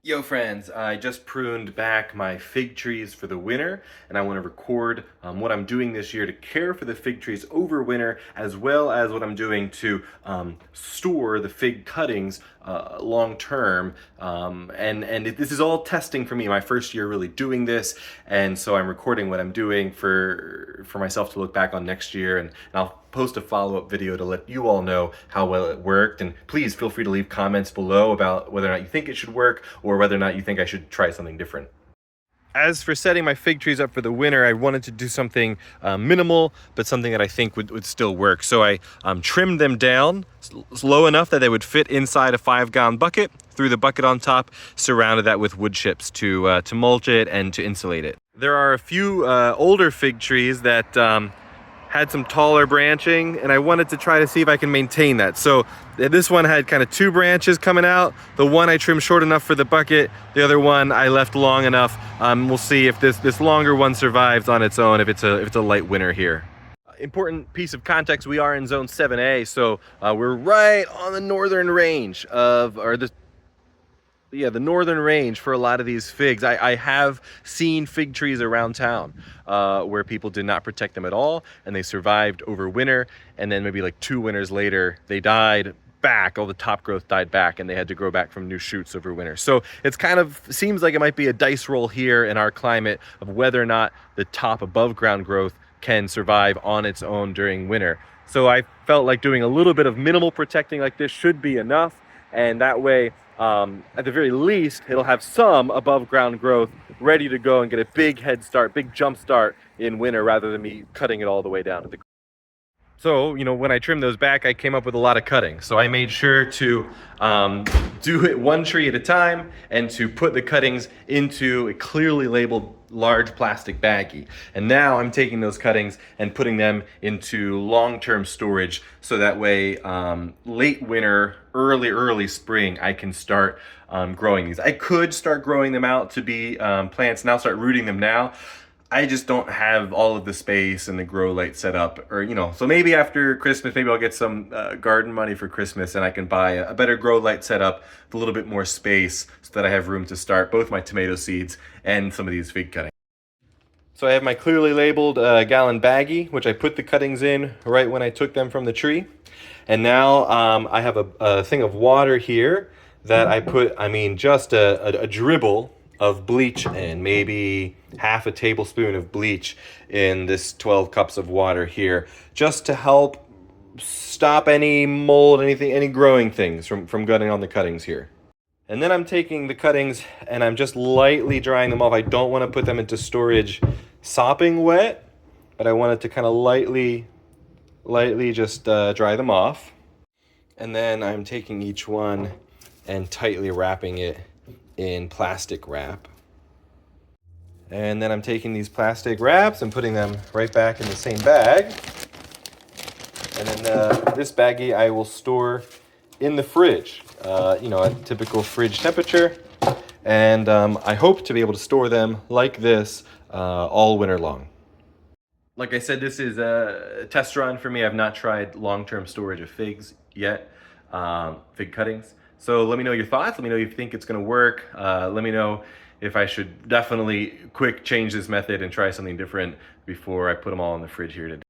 Yo friends, I just pruned back my fig trees for the winter, and I want to record what I'm doing this year to care for the fig trees over winter, as well as what I'm doing to store the fig cuttings long term. This is all testing for me, my first year really doing this, and so I'm recording what I'm doing for myself to look back on next year, and I'll post a follow-up video to let you all know how well it worked. And please feel free to leave comments below about whether or not you think it should work or whether or not you think I should try something different. As for setting my fig trees up for the winter, I wanted to do something minimal, but something that I think would still work. So I trimmed them down low enough that they would fit inside a 5-gallon bucket, threw the bucket on top, surrounded that with wood chips to mulch it and to insulate it. There are a few older fig trees that had some taller branching, and I wanted to try to see if I can maintain that. So this one had kind of 2 branches coming out. The one I trimmed short enough for the bucket, the other one I left long enough. We'll see if this longer one survives on its own, if it's a light winter here. Important piece of context, we are in zone 7A, so we're right on the northern range of, the northern range for a lot of these figs. I have seen fig trees around town where people did not protect them at all, and they survived over winter, and then maybe like 2 winters later, they died back, all the top growth died back, and they had to grow back from new shoots over winter. So it's kind of seems like it might be a dice roll here in our climate of whether or not the top above ground growth can survive on its own during winter. So I felt like doing a little bit of minimal protecting like this should be enough, and that way at the very least, it'll have some above ground growth ready to go and get a big head start, big jump start in winter rather than me cutting it all the way down to the ground. So, when I trimmed those back, I came up with a lot of cutting. So I made sure to do it one tree at a time and to put the cuttings into a clearly labeled large plastic baggie. And now I'm taking those cuttings and putting them into long-term storage so that way late winter, early spring, I can start growing these. I could start growing them out to be plants and I'll start rooting them now. I just don't have all of the space and the grow light set up, or so maybe after Christmas, maybe I'll get some garden money for Christmas and I can buy a better grow light setup with a little bit more space so that I have room to start both my tomato seeds and some of these fig cuttings. So I have my clearly labeled gallon baggie, which I put the cuttings in right when I took them from the tree. And now I have a thing of water here that I put, just a dribble of bleach in, maybe half a tablespoon of bleach in this 12 cups of water here, just to help stop any mold, any growing things from getting on the cuttings here. And then I'm taking the cuttings and I'm just lightly drying them off. I don't want to put them into storage sopping wet, but I want it to kind of lightly just dry them off. And then I'm taking each one and tightly wrapping it in plastic wrap. And then I'm taking these plastic wraps and putting them right back in the same bag. And then this baggie I will store in the fridge, at typical fridge temperature. And I hope to be able to store them like this all winter long. Like I said, this is a test run for me. I've not tried long-term storage of figs yet, fig cuttings. So let me know your thoughts. Let me know if you think it's going to work. Let me know if I should definitely quick change this method and try something different before I put them all in the fridge here today.